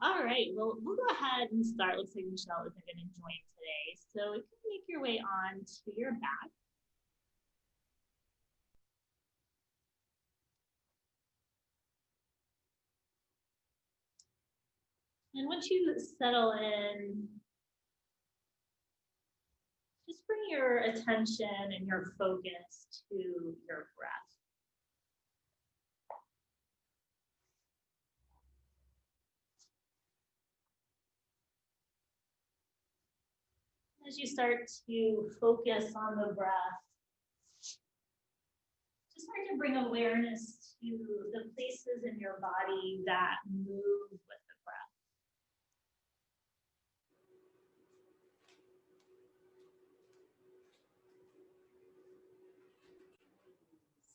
All right, well, we'll go ahead and start. Looks like Michelle isn't going to join today. So you can make your way on to your back. And once you settle in, just bring your attention and your focus to your breath. As you start to focus on the breath, just start to bring awareness to the places in your body that move with the breath.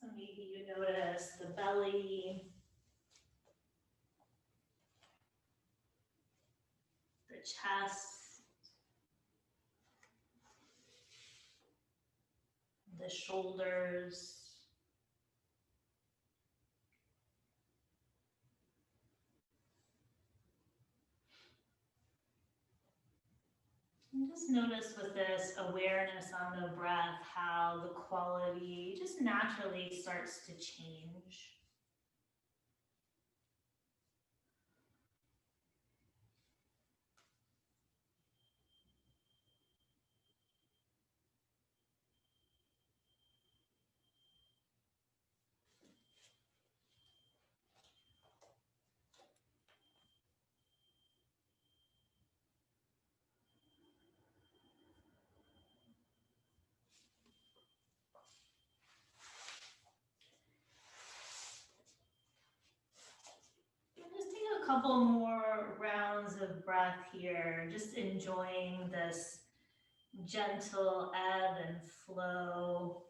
So maybe you notice the belly, the chest, the shoulders. And just notice with this awareness on the breath how the quality just naturally starts to change. And just take a couple more rounds of breath here, just enjoying this gentle ebb and flow.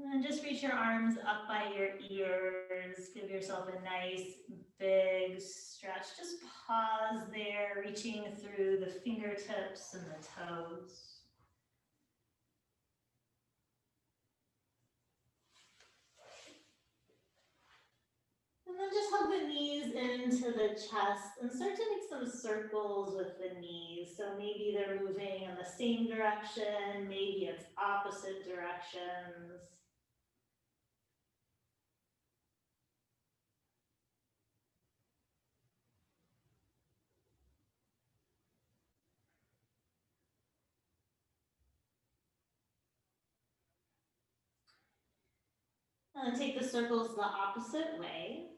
And then just reach your arms up by your ears. Give yourself a nice big stretch. Just pause there, reaching through the fingertips and the toes. And then just hug the knees into the chest and start to make some circles with the knees. So maybe they're moving in the same direction, maybe it's opposite directions. And then take the circles the opposite way.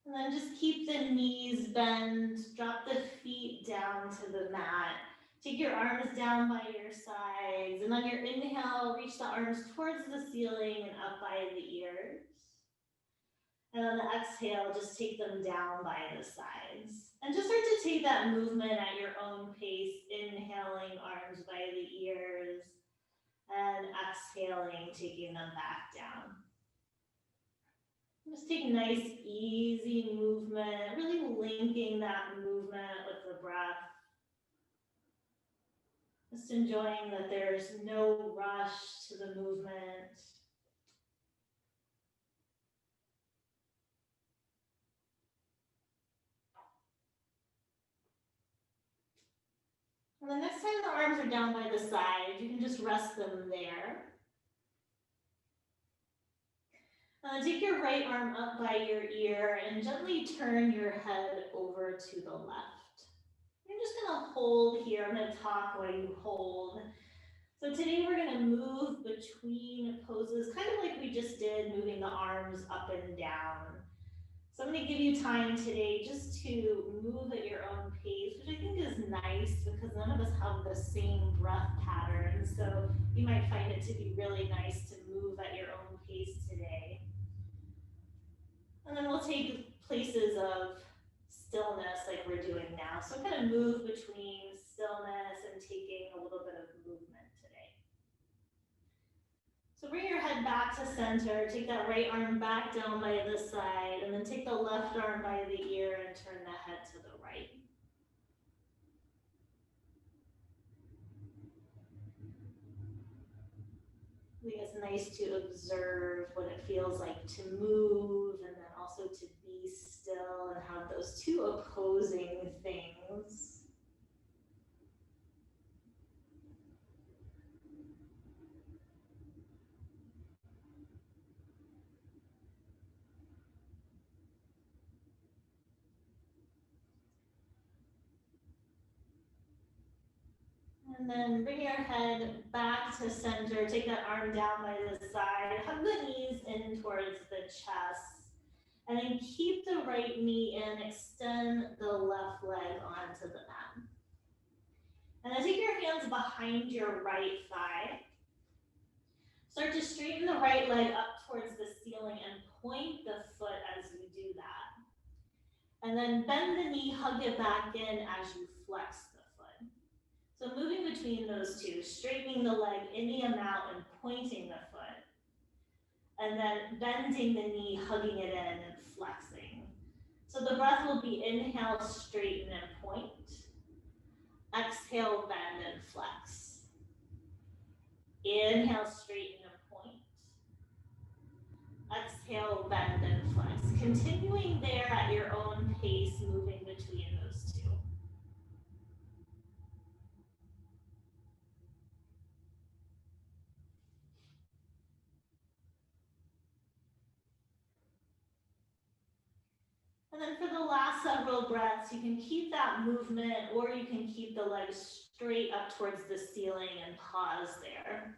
And then just keep the knees bent, drop the feet down to the mat. Take your arms down by your sides, and on your inhale, reach the arms towards the ceiling and up by the ears. And on the exhale, just take them down by the sides. And just start to take that movement at your own pace, inhaling arms by the ears, and exhaling, taking them back down. Just take nice, easy movement, really linking that movement with the breath. Just enjoying that there's no rush to the movement. And the next time the arms are down by the side, you can just rest them there. Take your right arm up by your ear and gently turn your head over to the left. You're just gonna hold here. I'm gonna talk while you hold. So today we're gonna move between poses, kind of like we just did, moving the arms up and down. So I'm gonna give you time today just to move at your own pace, which I think is nice because none of us have the same breath pattern. So you might find it to be really nice to move at your own pace today. And then we'll take places of stillness, like we're doing now. So kind of move between stillness and taking a little bit of movement today. So bring your head back to center, take that right arm back down by the side, and then take the left arm by the ear and turn the head to the right. I think it's nice to observe what it feels like to move and then also to be still and have those two opposing things. And then bring your head back to center. Take that arm down by the side. Hug the knees in towards the chest. And then keep the right knee in. Extend the left leg onto the mat. And then take your hands behind your right thigh. Start to straighten the right leg up towards the ceiling and point the foot as you do that. And then bend the knee, hug it back in as you flex the foot. So moving between those two, straightening the leg any amount and pointing the foot. And then bending the knee, hugging it in and flexing. So the breath will be inhale, straighten and point. Exhale, bend and flex. Inhale, straighten and point. Exhale, bend and flex. Continuing there at your own pace, moving between those two. And then for the last several breaths, you can keep that movement or you can keep the legs straight up towards the ceiling and pause there.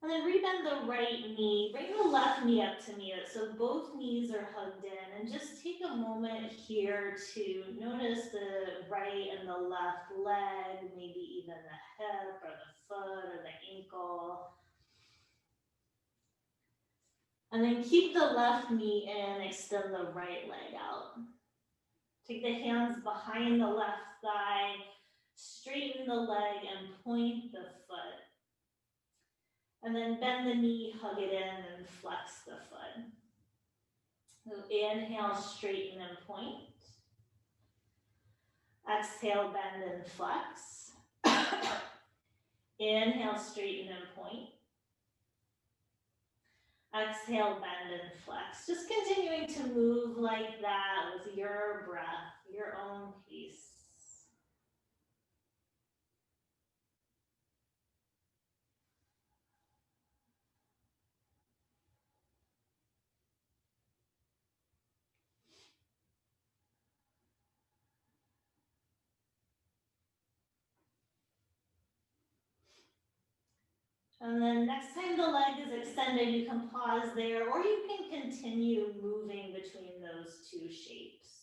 And then rebend the right knee, bring the left knee up to meet it. So both knees are hugged in, and just take a moment here to notice the right and the left leg, maybe even the hip or the foot or the ankle. And then keep the left knee in, extend the right leg out. Take the hands behind the left thigh, straighten the leg and point the foot. And then bend the knee, hug it in, and flex the foot. So inhale, straighten and point. Exhale, bend and flex. Inhale, straighten and point. Exhale, bend and flex. Just continuing to move like that with your breath, your own pace. And then next time the leg is extended, you can pause there, or you can continue moving between those two shapes.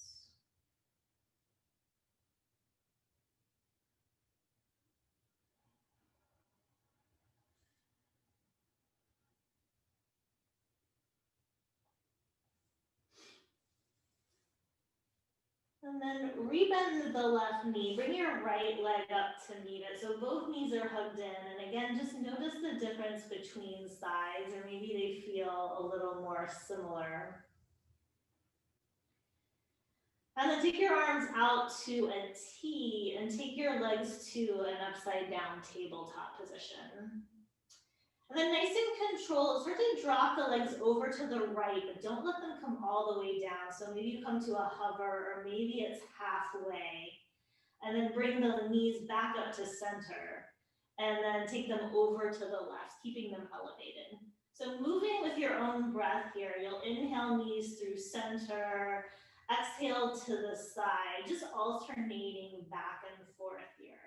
And then rebend the left knee, bring your right leg up to meet it. So both knees are hugged in. And again, just notice the difference between sides, or maybe they feel a little more similar. And then take your arms out to a T and take your legs to an upside down tabletop position. And then nice and controlled, start to drop the legs over to the right, but don't let them come all the way down. So maybe you come to a hover, or maybe it's halfway. And then bring the knees back up to center. And then take them over to the left, keeping them elevated. So moving with your own breath here, you'll inhale knees through center, exhale to the side, just alternating back and forth here.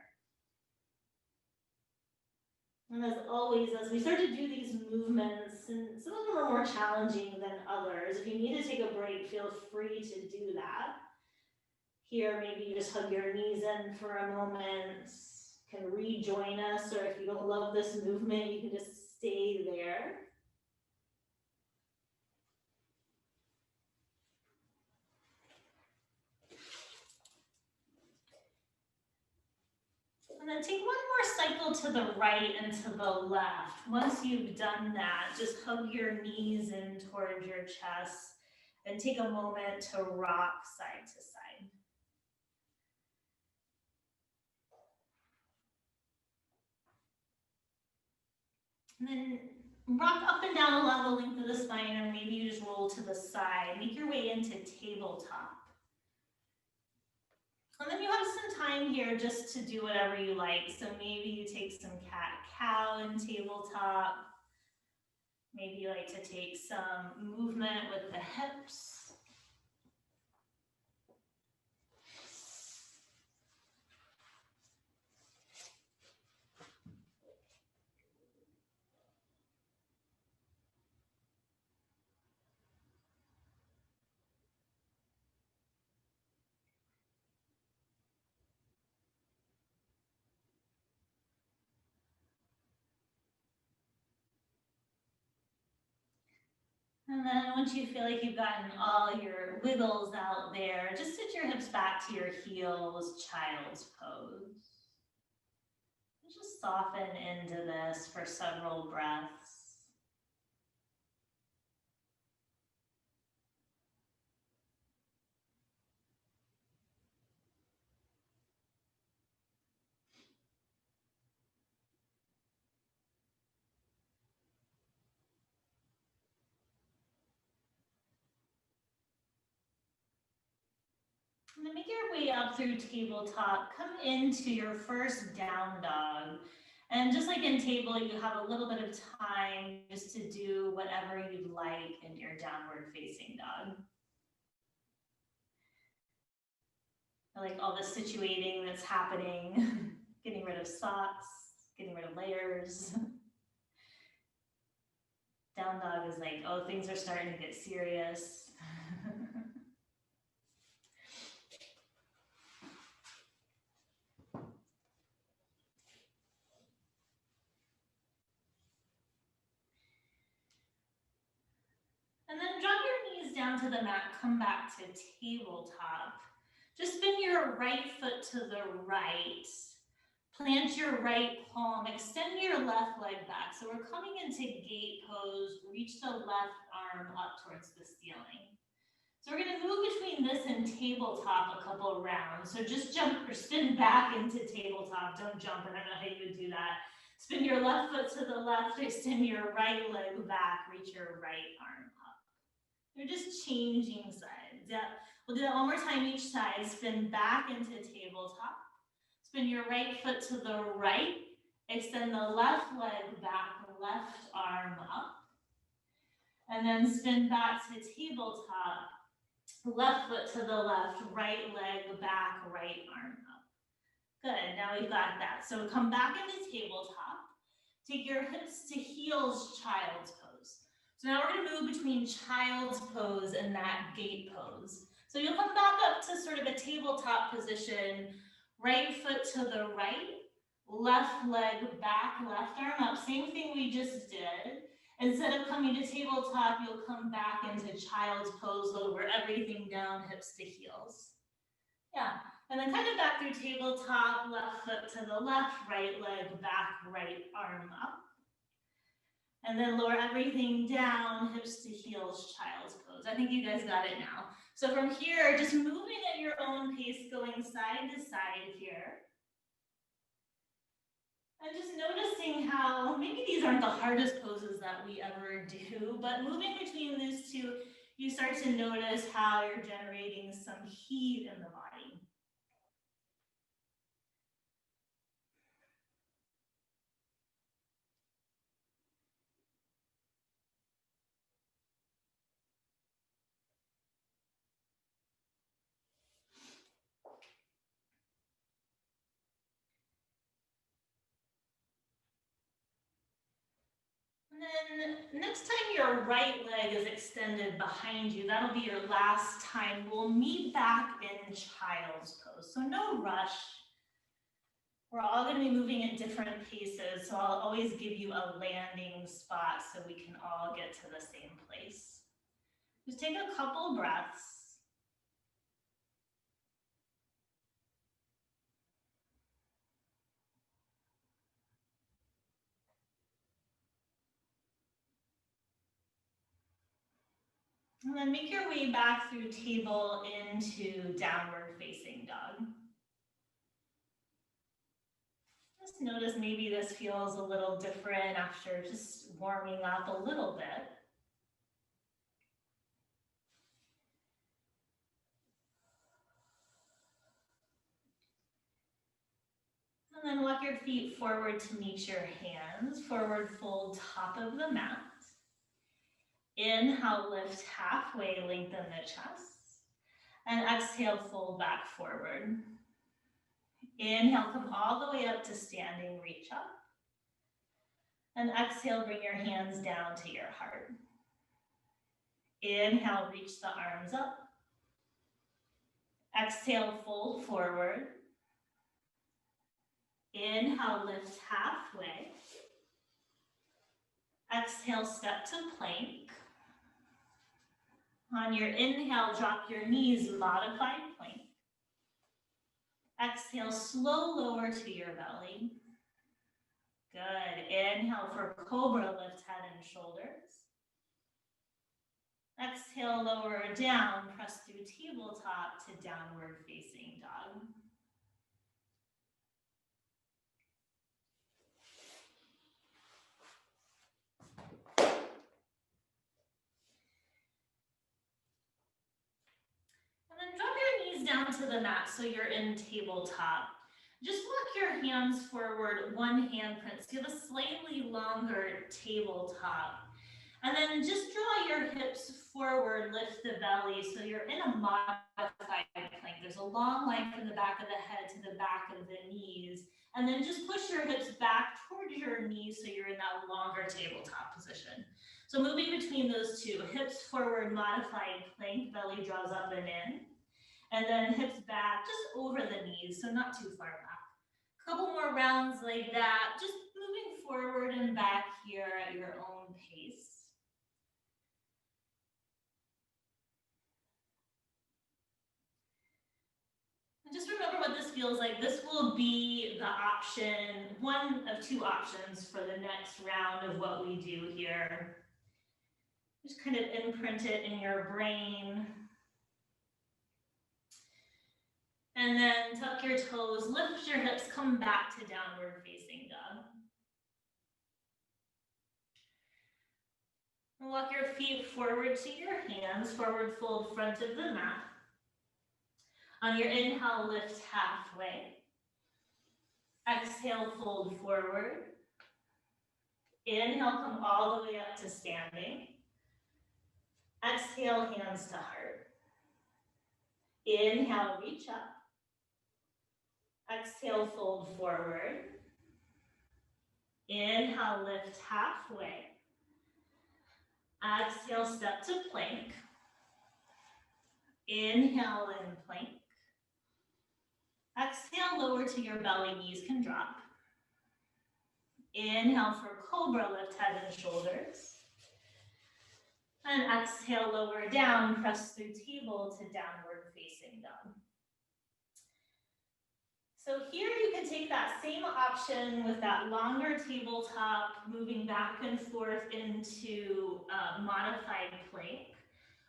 And as always, as we start to do these movements, and some of them are more challenging than others, if you need to take a break, feel free to do that. Here, maybe you just hug your knees in for a moment, can rejoin us, or if you don't love this movement, you can just stay there. And then take one more cycle to the right and to the left. Once you've done that, just hug your knees in towards your chest and take a moment to rock side to side. And then rock up and down along the length of the spine, or maybe you just roll to the side. Make your way into tabletop. And then you have some time here just to do whatever you like. So maybe you take some cat-cow in tabletop. Maybe you like to take some movement with the hips. And then once you feel like you've gotten all your wiggles out there, just sit your hips back to your heels, child's pose. And just soften into this for several breaths. And then make your way up through tabletop, come into your first down dog. And just like in table, you have a little bit of time just to do whatever you'd like in your downward facing dog. I like all the situating that's happening, getting rid of socks, getting rid of layers. Down dog is like, oh, things are starting to get serious. And then drop your knees down to the mat, come back to tabletop. Just spin your right foot to the right. Plant your right palm, extend your left leg back. So we're coming into gate pose, reach the left arm up towards the ceiling. So we're gonna move between this and tabletop a couple rounds. So just jump or spin back into tabletop, don't jump, I don't know how you would do that. Spin your left foot to the left, extend your right leg back, reach your right arm up. You're just changing sides. Yeah, we'll do that one more time each side. Spin back into tabletop. Spin your right foot to the right. Extend the left leg back, left arm up. And then spin back to tabletop. Left foot to the left, right leg back, right arm up. Good, now we've got that. So come back into tabletop. Take your hips to heels, child's pose. So now we're gonna move between child's pose and that gate pose. So you'll come back up to sort of a tabletop position, right foot to the right, left leg back, left arm up. Same thing we just did. Instead of coming to tabletop, you'll come back into child's pose, lower everything down, hips to heels. Yeah, and then kind of back through tabletop, left foot to the left, right leg back, right arm up. And then lower everything down, hips to heels, child's pose. I think you guys got it now. So from here, just moving at your own pace, going side to side here. And just noticing how maybe these aren't the hardest poses that we ever do, but moving between these two, you start to notice how you're generating some heat in the body. And then then next time your right leg is extended behind you, that'll be your last time. We'll meet back in child's pose. So no rush. We're all going to be moving at different paces, so I'll always give you a landing spot so we can all get to the same place. Just take a couple breaths. And then make your way back through table into downward facing dog. Just notice maybe this feels a little different after just warming up a little bit. And then walk your feet forward to meet your hands. Forward fold top of the mat. Inhale, lift halfway, lengthen the chest. And exhale, fold back forward. Inhale, come all the way up to standing, reach up. And exhale, bring your hands down to your heart. Inhale, reach the arms up. Exhale, fold forward. Inhale, lift halfway. Exhale, step to plank. On your inhale, drop your knees, modified plank. Exhale, slow lower to your belly. Good. Inhale for cobra, lift head and shoulders. Exhale, lower down, press through tabletop to downward facing dog. And then drop your knees down to the mat so you're in tabletop. Just walk your hands forward, one handprint, so you have a slightly longer tabletop. And then just draw your hips forward, lift the belly, so you're in a modified plank. There's a long line from the back of the head to the back of the knees. And then just push your hips back towards your knees so you're in that longer tabletop position. So moving between those two, hips forward, modified plank, belly draws up and in. And then hips back, just over the knees, so not too far back. Couple more rounds like that, just moving forward and back here at your own pace. And just remember what this feels like. This will be the option, one of two options for the next round of what we do here. Just kind of imprint it in your brain. And then tuck your toes, lift your hips, come back to downward facing dog. And walk your feet forward to your hands, forward fold front of the mat. On your inhale, lift halfway. Exhale, fold forward. Inhale, come all the way up to standing. Exhale, hands to heart. Inhale, reach up. Exhale, fold forward. Inhale, lift halfway. Exhale, step to plank. Inhale in plank. Exhale, lower to your belly, knees can drop. Inhale for cobra, lift head and shoulders. And exhale, lower down, press through table to downward facing dog. So here you can take that same option with that longer tabletop, moving back and forth into modified plank.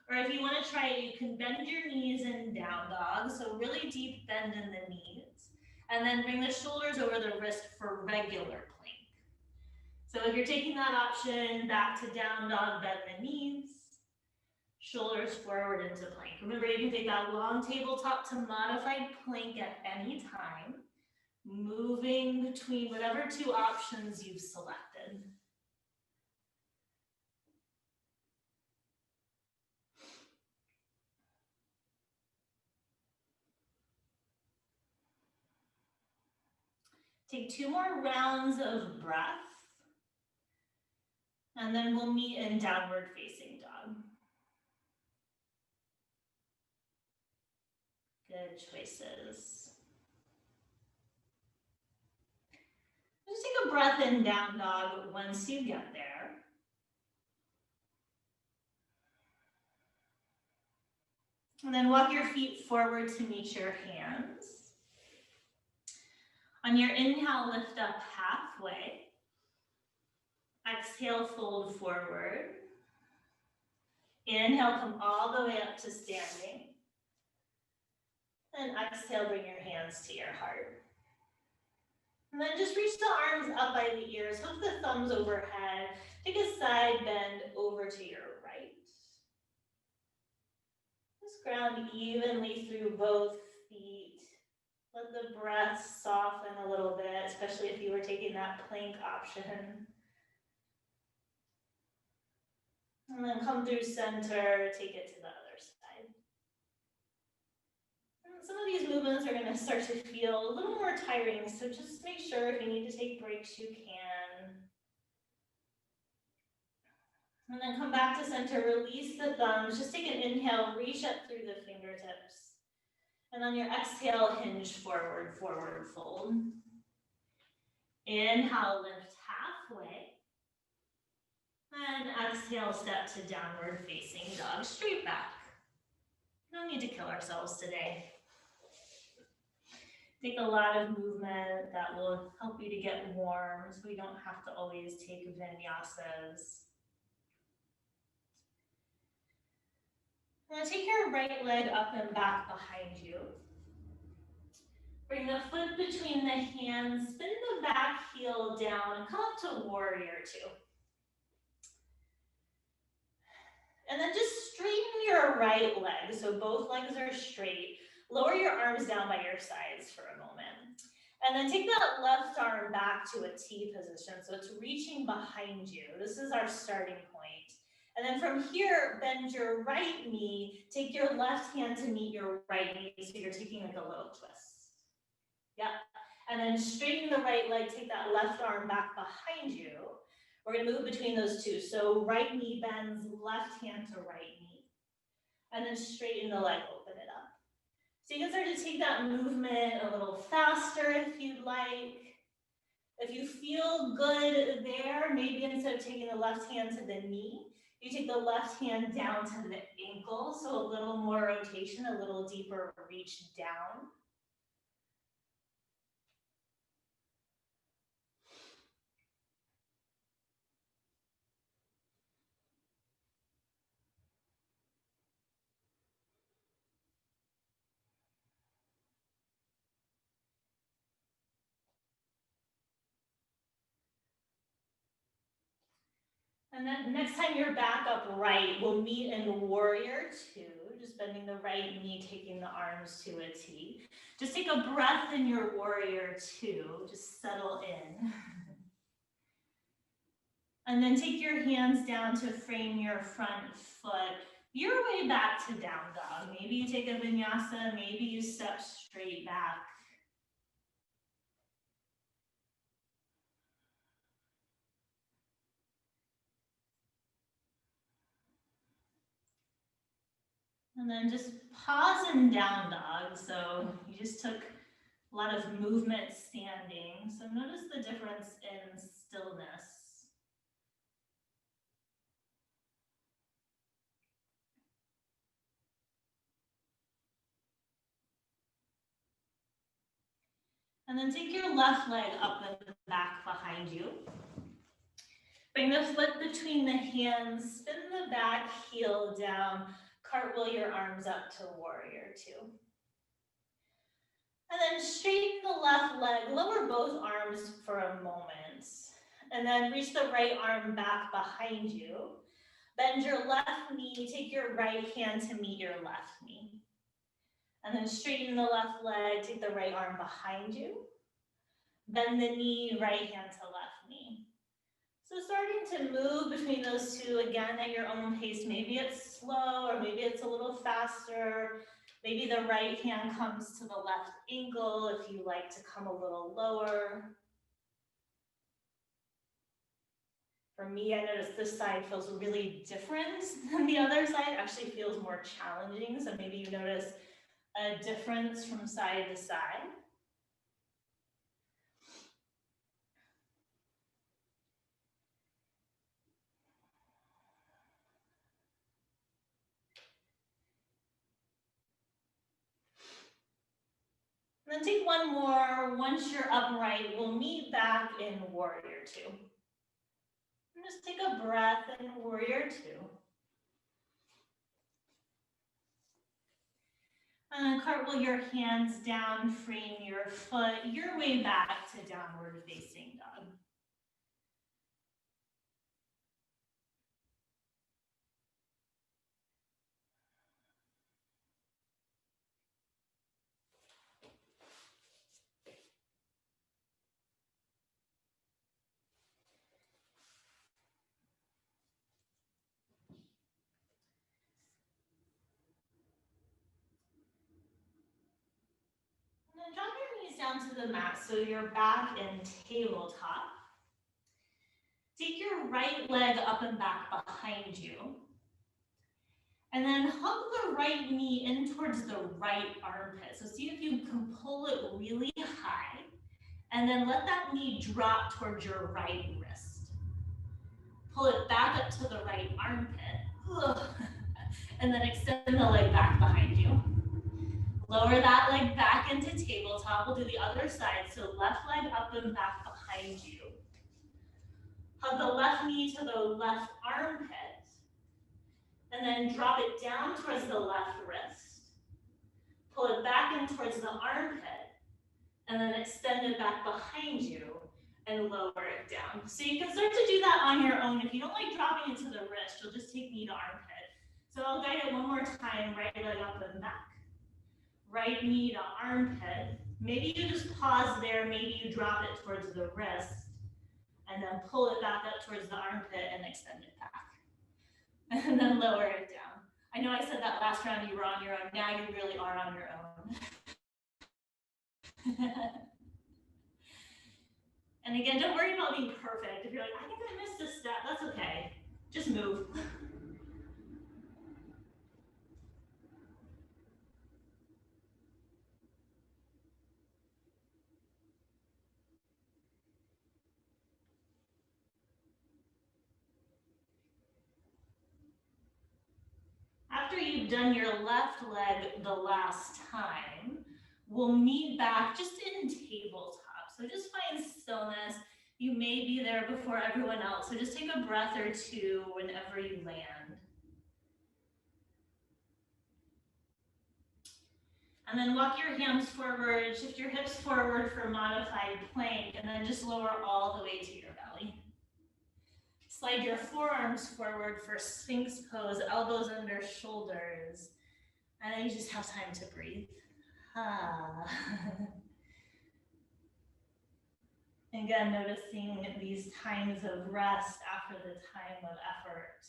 Or if you want to try it, you can bend your knees in down dog, so really deep bend in the knees. And then bring the shoulders over the wrist for regular plank. So if you're taking that option, back to down dog, bend the knees. Shoulders forward into plank. Remember, you can take that long tabletop to modified plank at any time, moving between whatever two options you've selected. Take 2 more rounds of breath. And then we'll meet in downward facing dog. Good choices. Just take a breath in, down dog, once you get there. And then walk your feet forward to meet your hands. On your inhale, lift up halfway. Exhale, fold forward. Inhale, come all the way up to standing. And exhale, bring your hands to your heart. And then just reach the arms up by the ears, hook the thumbs overhead. Take a side bend over to your right. Just ground evenly through both feet. Let the breath soften a little bit, especially if you were taking that plank option. And then come through center, take it to the other side. And some of these movements are going to start to feel a little more tiring, so just make sure if you need to take breaks, you can. And then come back to center, release the thumbs, just take an inhale, reach up through the fingertips. And on your exhale, hinge forward, forward fold. Inhale, lift halfway. And exhale, step to downward facing dog, straight back. No need to kill ourselves today. Take a lot of movement that will help you to get warm, so we don't have to always take vinyasas. Now take your right leg up and back behind you. Bring the foot between the hands, spin the back heel down, and come up to warrior two. And then just straighten your right leg, so both legs are straight. Lower your arms down by your sides for a moment. And then take that left arm back to a T position, so it's reaching behind you. This is our starting point. And then from here, bend your right knee, take your left hand to meet your right knee, so you're taking like a little twist. Yep. And then straighten the right leg, take that left arm back behind you. We're gonna move between those two. So right knee bends, left hand to right knee. And then straighten the leg, open it up. So you can start to take that movement a little faster if you'd like. If you feel good there, maybe instead of taking the left hand to the knee, you take the left hand down to the ankle. So a little more rotation, a little deeper reach down. And then next time you're back upright, we'll meet in warrior two, just bending the right knee, taking the arms to a T. Just take a breath in your warrior two, just settle in. And then take your hands down to frame your front foot. Your way back to down dog. Maybe you take a vinyasa, maybe you step straight back. And then just pause in down dog. So you just took a lot of movement standing. So notice the difference in stillness. And then take your left leg up and back behind you. Bring the foot between the hands, spin the back heel down, cartwheel your arms up to warrior two. And then straighten the left leg, lower both arms for a moment. And then reach the right arm back behind you. Bend your left knee, take your right hand to meet your left knee. And then straighten the left leg, take the right arm behind you. Bend the knee, right hand to left knee. So starting to move between those two again at your own pace. Maybe it's slow or maybe it's a little faster. Maybe the right hand comes to the left ankle if you like to come a little lower. For me, I notice this side feels really different than the other side, actually feels more challenging. So maybe you notice a difference from side to side. And then take one more. Once you're upright, we'll meet back in warrior two. And just take a breath in warrior two. And then cartwheel your hands down, freeing your foot, your way back to downward facing dog. And then drop your knees down to the mat so you're back in tabletop. Take your right leg up and back behind you. And then hug the right knee in towards the right armpit. So see if you can pull it really high. And then let that knee drop towards your right wrist. Pull it back up to the right armpit. Ugh. And then extend the leg back behind you. Lower that leg back into tabletop. We'll do the other side. So left leg up and back behind you. Hug the left knee to the left armpit. And then drop it down towards the left wrist. Pull it back in towards the armpit. And then extend it back behind you and lower it down. So you can start to do that on your own. If you don't like dropping it to the wrist, you'll just take knee to armpit. So I'll guide it one more time, right leg up and back. Right knee to armpit. Maybe you just pause there, maybe you drop it towards the wrist, and then pull it back up towards the armpit and extend it back. And then lower it down. I know I said that last round you were on your own, now you really are on your own. And again, don't worry about being perfect. If you're like, I think I missed a step, that's okay. Just move. After you've done your left leg the last time, we'll meet back just in tabletop. So just find stillness. You may be there before everyone else, so just take a breath or two whenever you land. And then walk your hands forward, shift your hips forward for modified plank, and then just lower all the way to your belly. Slide your forearms forward for Sphinx pose, elbows under shoulders. And then you just have time to breathe. Again, noticing these times of rest after the time of effort.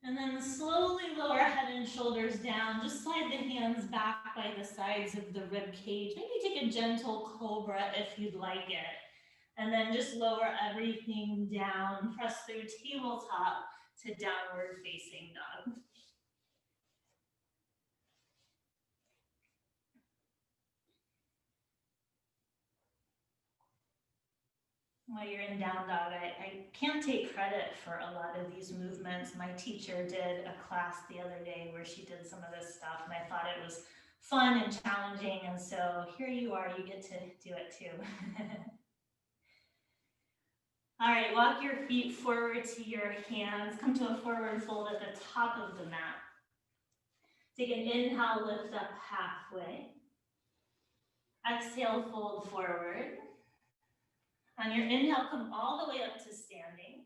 And then slowly lower head and shoulders down. Just slide the hands back by the sides of the rib cage. Maybe take a gentle cobra if you'd like it. And then just lower everything down. Press through tabletop to downward facing dog. While you're in down dog, I can't take credit for a lot of these movements. My teacher did a class the other day where she did some of this stuff, and I thought it was fun and challenging, and so here you are, you get to do it too. All right, walk your feet forward to your hands. Come to a forward fold at the top of the mat. Take an inhale, lift up halfway. Exhale, fold forward. On your inhale, come all the way up to standing.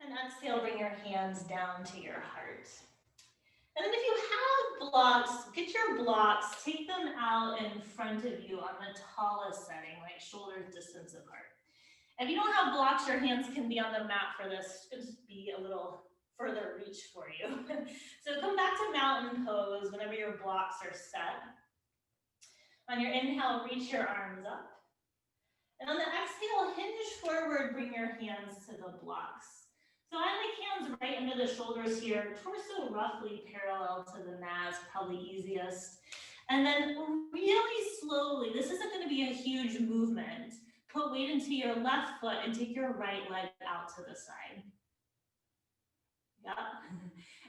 And exhale, bring your hands down to your heart. And then if you have blocks, get your blocks, take them out in front of you on the tallest setting, like shoulder distance apart. If you don't have blocks, your hands can be on the mat for this. Just be a little further reach for you. So come back to mountain pose whenever your blocks are set. On your inhale, reach your arms up. And on the exhale, hinge forward, bring your hands to the blocks. So I like hands right under the shoulders here, torso roughly parallel to the mat is probably easiest. And then really slowly, this isn't going to be a huge movement. Put weight into your left foot and take your right leg out to the side. Yeah.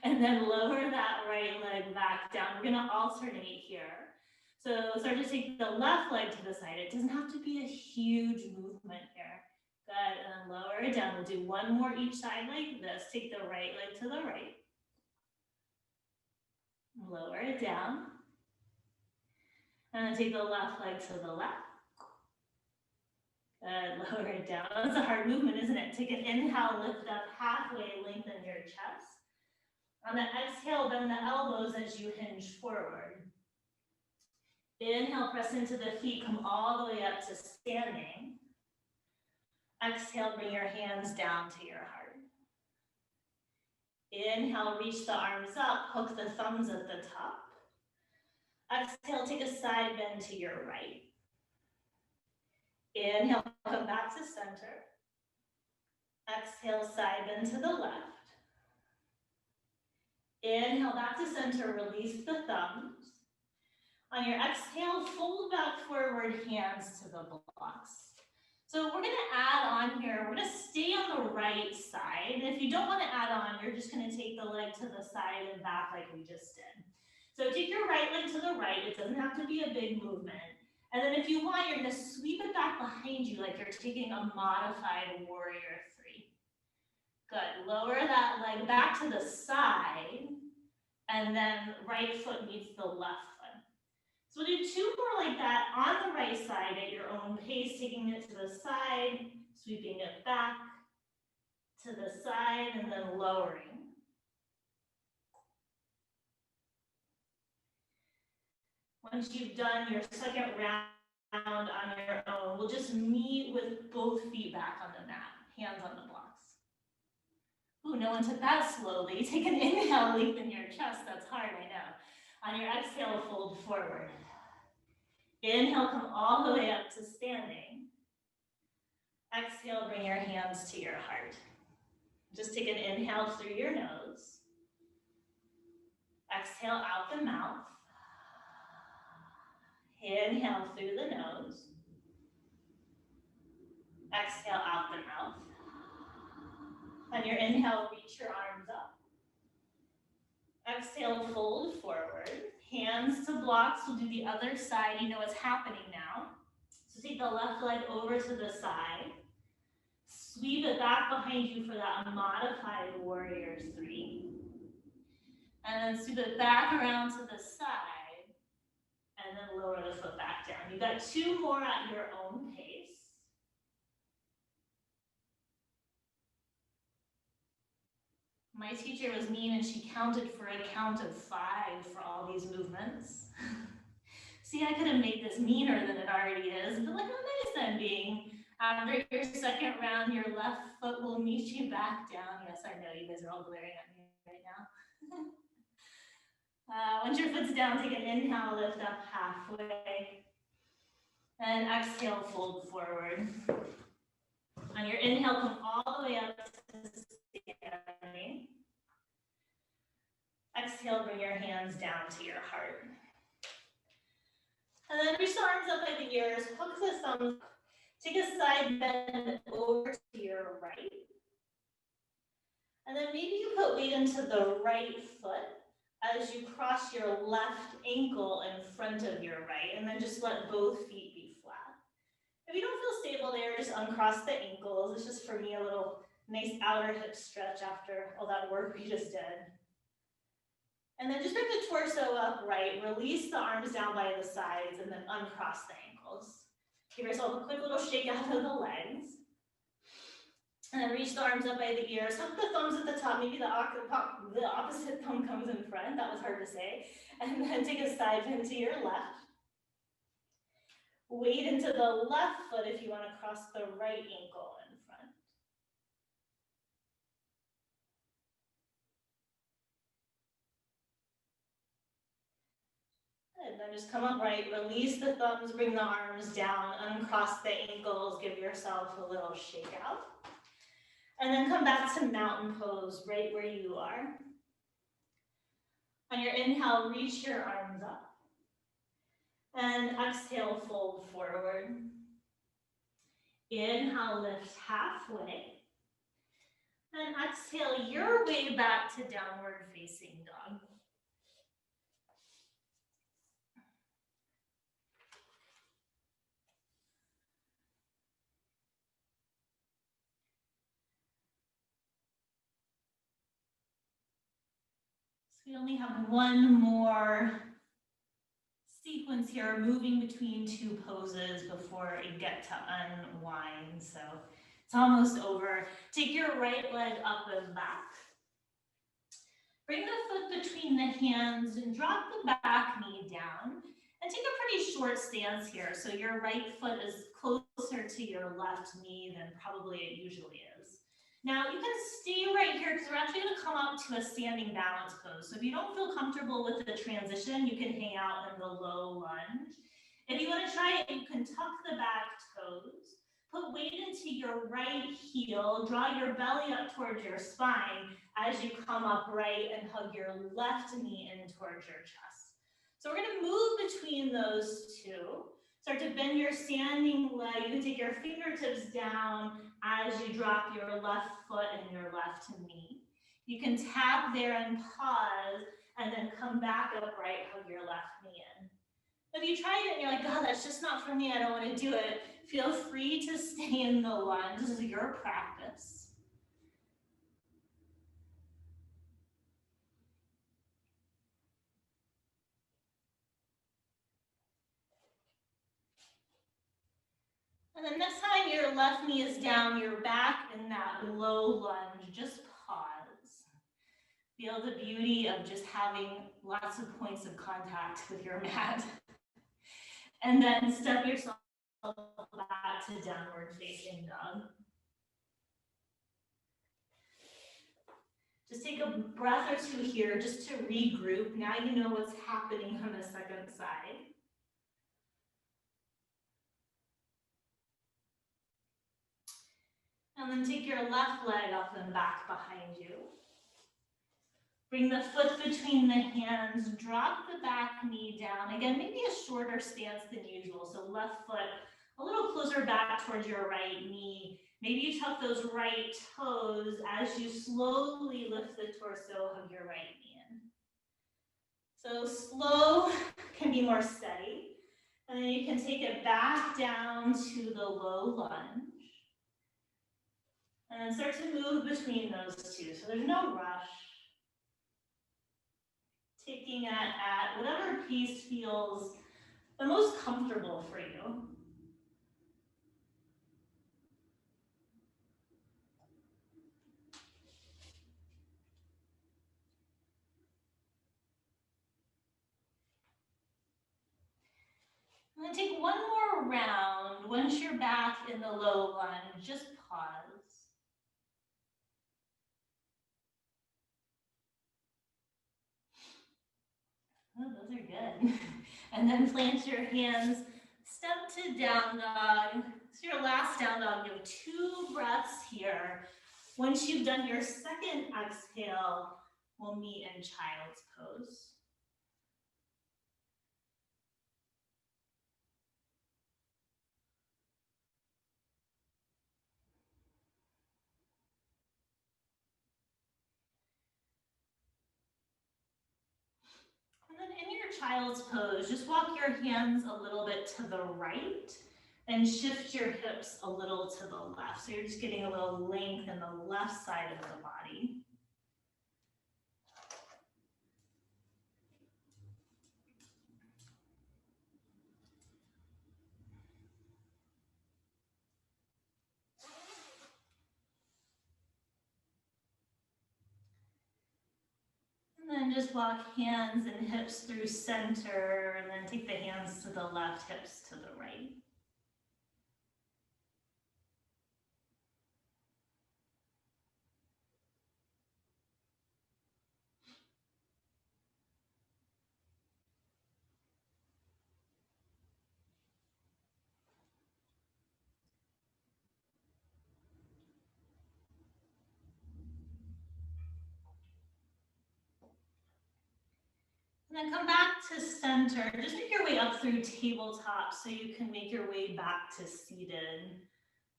And then lower that right leg back down. We're going to alternate here. So start to take the left leg to the side. It doesn't have to be a huge movement here. Good, and then lower it down. We'll do one more each side like this. Take the right leg to the right. Lower it down. And then take the left leg to the left. Good, lower it down. That's a hard movement, isn't it? Take an inhale, lift up halfway, lengthen your chest. On the exhale, bend the elbows as you hinge forward. Inhale, press into the feet, come all the way up to standing. Exhale, bring your hands down to your heart. Inhale, reach the arms up, hook the thumbs at the top. Exhale, take a side bend to your right. Inhale, come back to center. Exhale, side bend to the left. Inhale, back to center, release the thumbs. On your exhale, fold back forward, hands to the blocks. So we're gonna add on here, we're gonna stay on the right side. And if you don't wanna add on, you're just gonna take the leg to the side and back like we just did. So take your right leg to the right, it doesn't have to be a big movement. And then if you want, you're gonna sweep it back behind you like you're taking a modified warrior 3. Good, lower that leg back to the side, and then right foot meets the left foot. So we'll do 2 more like that on the right side at your own pace, taking it to the side, sweeping it back to the side, and then lowering. Once you've done your second round on your own, we'll just meet with both feet back on the mat, hands on the blocks. Ooh, no one took that slowly. Take an inhale, lengthen your chest. That's hard, I know. On your exhale, fold forward. Inhale, come all the way up to standing. Exhale, bring your hands to your heart. Just take an inhale through your nose. Exhale out the mouth. Inhale through the nose. Exhale out the mouth. On your inhale, reach your arms up. Exhale, fold forward. Hands to blocks. We'll do the other side. You know what's happening now. So take the left leg over to the side. Sweep it back behind you for that modified warrior 3. And then sweep it back around to the side. And then lower the foot back down. You've got 2 more at your own pace. My teacher was mean and she counted for a count of 5 for all these movements. See, I could have made this meaner than it already is, but look how nice I'm being. After your second round, your left foot will meet you back down. Yes, I know you guys are all glaring at me right now. Once your foot's down, take an inhale, lift up halfway. And exhale, fold forward. On your inhale, come all the way up to standing. Exhale, bring your hands down to your heart. And then reach the arms up by the ears, hook the thumbs, take a side bend over to your right. And then maybe you put weight into the right foot as you cross your left ankle in front of your right, and then just let both feet be flat. If you don't feel stable there, just uncross the ankles. It's just for me a little nice outer hip stretch after all that work we just did. And then just bring the torso upright, release the arms down by the sides, and then uncross the ankles. Give yourself a quick little shake out of the legs. And then reach the arms up by the ears, hook the thumbs at the top, maybe the opposite thumb comes in front, that was hard to say. And then take a side bend to your left. Weight into the left foot if you want to cross the right ankle in front. Good, then just come upright, release the thumbs, bring the arms down, uncross the ankles, give yourself a little shake out. And then come back to mountain pose right where you are. On your inhale, reach your arms up. And exhale, fold forward. Inhale, lift halfway. And exhale your way back to downward facing dog. So we only have one more sequence here, moving between two poses before you get to unwind. So it's almost over. Take your right leg up and back. Bring the foot between the hands and drop the back knee down. And take a pretty short stance here. So your right foot is closer to your left knee than probably it usually is. Now you can stay right here because we're actually going to come up to a standing balance pose. So if you don't feel comfortable with the transition, you can hang out in the low lunge. If you want to try it, you can tuck the back toes. Put weight into your right heel, draw your belly up towards your spine as you come upright and hug your left knee in towards your chest. So we're going to move between those two. Start to bend your standing leg. You can take your fingertips down as you drop your left foot and your left knee. You can tap there and pause and then come back upright, hug your left knee in. If you try it and you're like, oh, that's just not for me, I don't want to do it, feel free to stay in the lunge. This is your practice. And then next time your left knee is down, you're back in that low lunge, just pause. Feel the beauty of just having lots of points of contact with your mat. And then step yourself back to downward facing dog. Just take a breath or two here just to regroup. Now you know what's happening on the second side. And then take your left leg up and back behind you. Bring the foot between the hands, drop the back knee down. Again, maybe a shorter stance than usual. So left foot a little closer back towards your right knee. Maybe you tuck those right toes as you slowly lift the torso, hug your right knee in. So slow can be more steady. And then you can take it back down to the low lunge. And then start to move between those two. So there's no rush. Taking it at whatever pace feels the most comfortable for you. And then take one more round. Once you're back in the low lunge, just pause. Oh, those are good. And then plant your hands, step to down dog. So your last down dog, you have 2 breaths here. Once you've done your second exhale, we'll meet in child's pose. And then in your child's pose, just walk your hands a little bit to the right and shift your hips a little to the left. So you're just getting a little length in the left side of the body. And then just walk hands and hips through center, and then take the hands to the left, hips to the right. body. And then come back to center. Just make your way up through tabletop so you can make your way back to seated.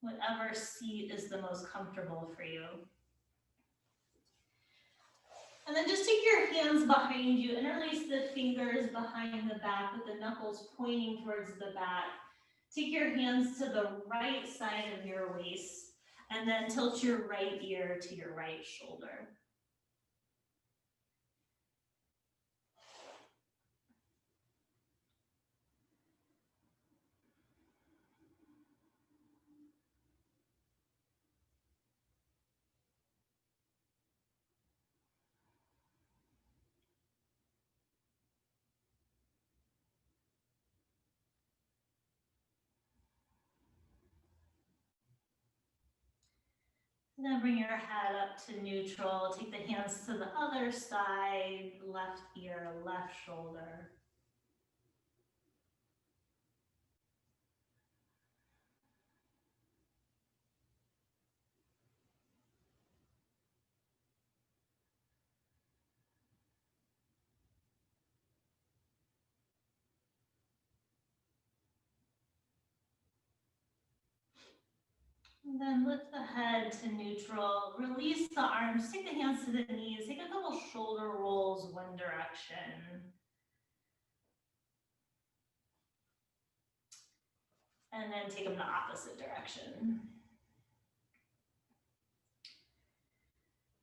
Whatever seat is the most comfortable for you. And then just take your hands behind you, interlace the fingers behind the back with the knuckles pointing towards the back. Take your hands to the right side of your waist and then tilt your right ear to your right shoulder. Then bring your head up to neutral. Take the hands to the other side, left ear, left shoulder. And then lift the head to neutral. Release the arms. Take the hands to the knees. Take a couple shoulder rolls one direction. And then take them the opposite direction.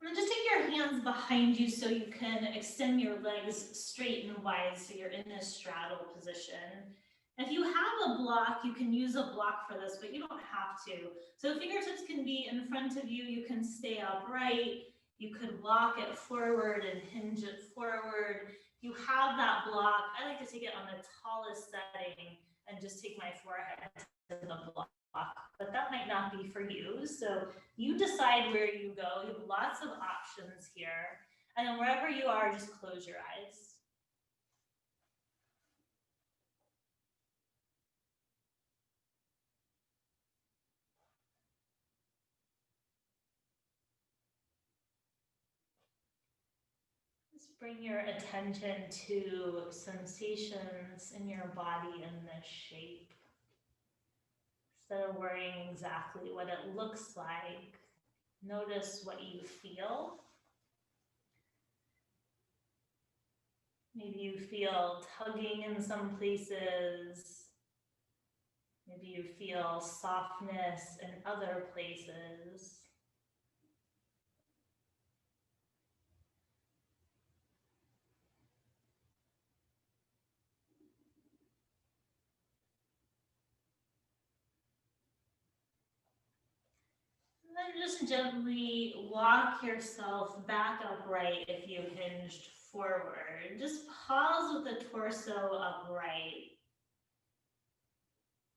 And then just take your hands behind you so you can extend your legs straight and wide so you're in this straddle position. If you have a block, you can use a block for this, but you don't have to. So fingertips can be in front of you. You can stay upright. You could walk it forward and hinge it forward. You have that block. I like to take it on the tallest setting and just take my forehead to the block. But that might not be for you. So you decide where you go. You have lots of options here. And then wherever you are, just close your eyes. Just bring your attention to sensations in your body and the shape. Instead of worrying exactly what it looks like, notice what you feel. Maybe you feel tugging in some places. Maybe you feel softness in other places. And then just gently walk yourself back upright if you hinged forward. Just pause with the torso upright.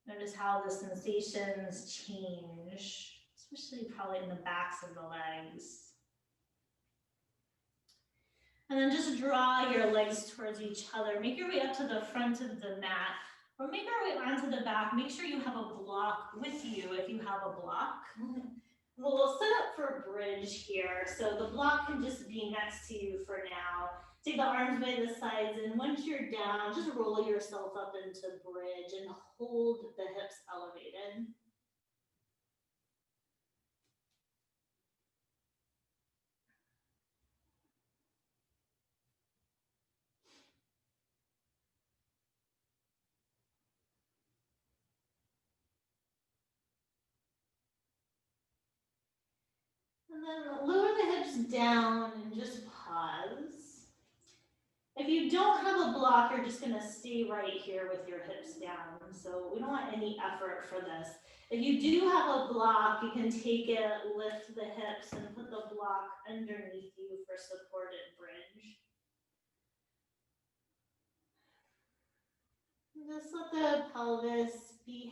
Notice how the sensations change, especially probably in the backs of the legs. And then just draw your legs towards each other. Make your way up to the front of the mat, or make our way onto the back. Make sure you have a block with you if you have a block. We'll set up for bridge here. So the block can just be next to you for now. Take the arms by the sides, and once you're down, just roll yourself up into bridge and hold the hips elevated. And then lower the hips down and just pause. If you don't have a block, you're just gonna stay right here with your hips down. So we don't want any effort for this. If you do have a block, you can take it, lift the hips, and put the block underneath you for supported bridge. Just let the pelvis be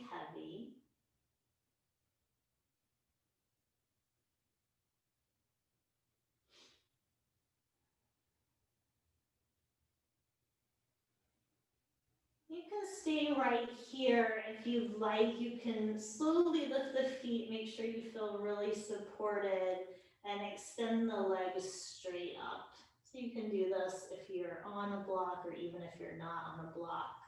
can stay right here if you'd like. You can slowly lift the feet, make sure you feel really supported, and extend the legs straight up. So you can do this if you're on a block or even if you're not on a block.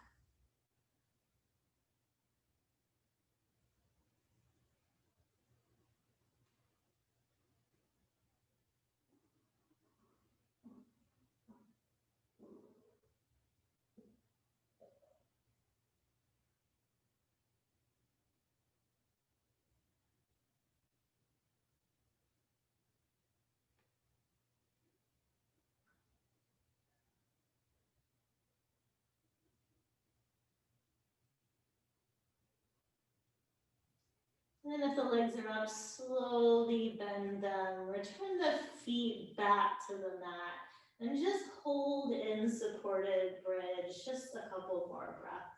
And then if the legs are up, slowly bend them, return the feet back to the mat, and just hold in supported bridge, just a couple more breaths.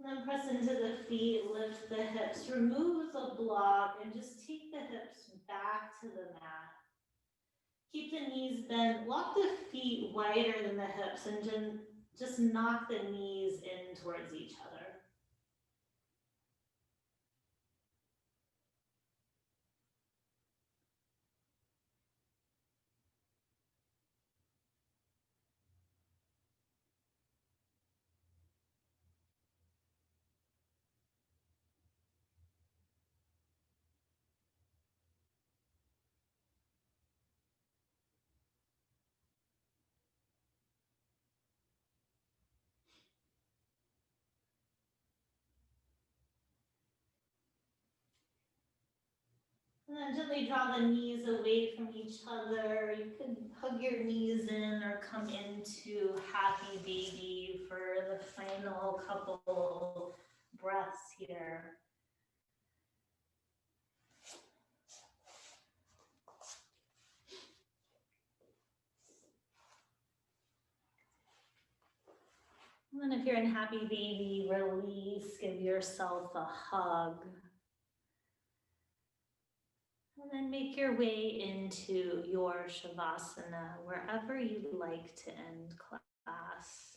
And then press into the feet, lift the hips, remove the block, and just take the hips back to the mat. Keep the knees bent, walk the feet wider than the hips, and just knock the knees in towards each other. And then gently draw the knees away from each other. You can hug your knees in or come into happy baby for the final couple breaths here. And then if you're in happy baby, release, give yourself a hug. And then make your way into your Shavasana, wherever you'd like to end class.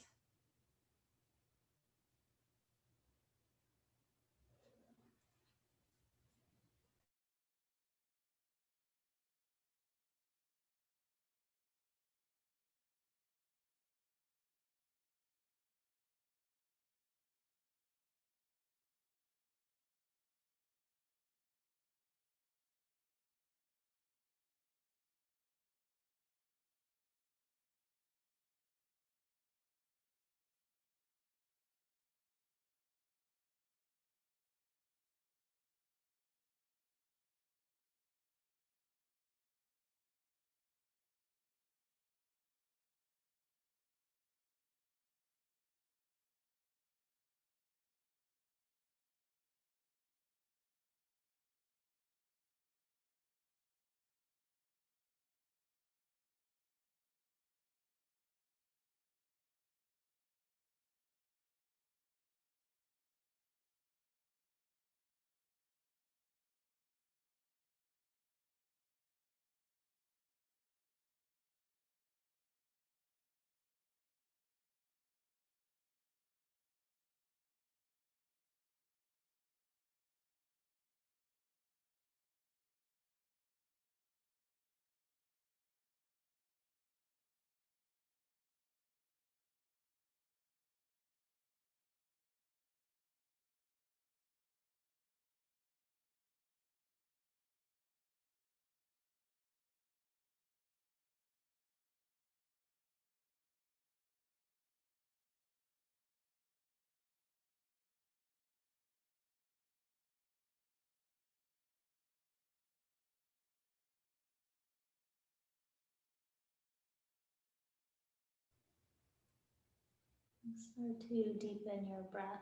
Start to deepen your breath.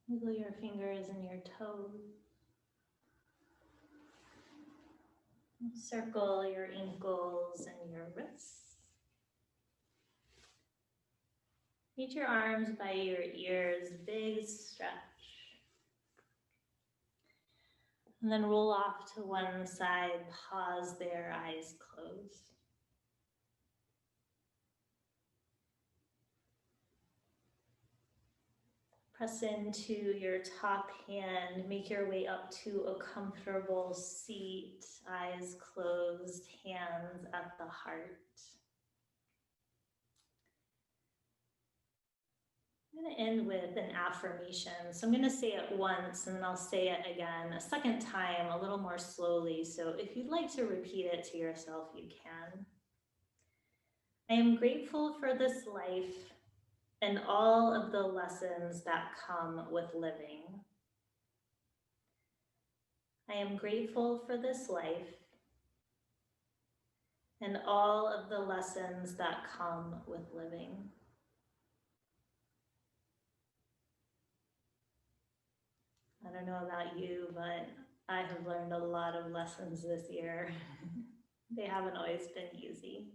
Wiggle your fingers and your toes. Circle your ankles and your wrists. Meet your arms by your ears, big stretch. And then roll off to one side, pause there, eyes closed. Press into your top hand, make your way up to a comfortable seat, eyes closed, hands at the heart. I'm going to end with an affirmation. So I'm going to say it once and then I'll say it again a second time, a little more slowly. So if you'd like to repeat it to yourself, you can. I am grateful for this life and all of the lessons that come with living. I am grateful for this life and all of the lessons that come with living. I don't know about you, but I have learned a lot of lessons this year. They haven't always been easy.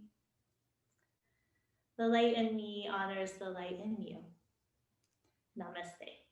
The light in me honors the light in you. Namaste.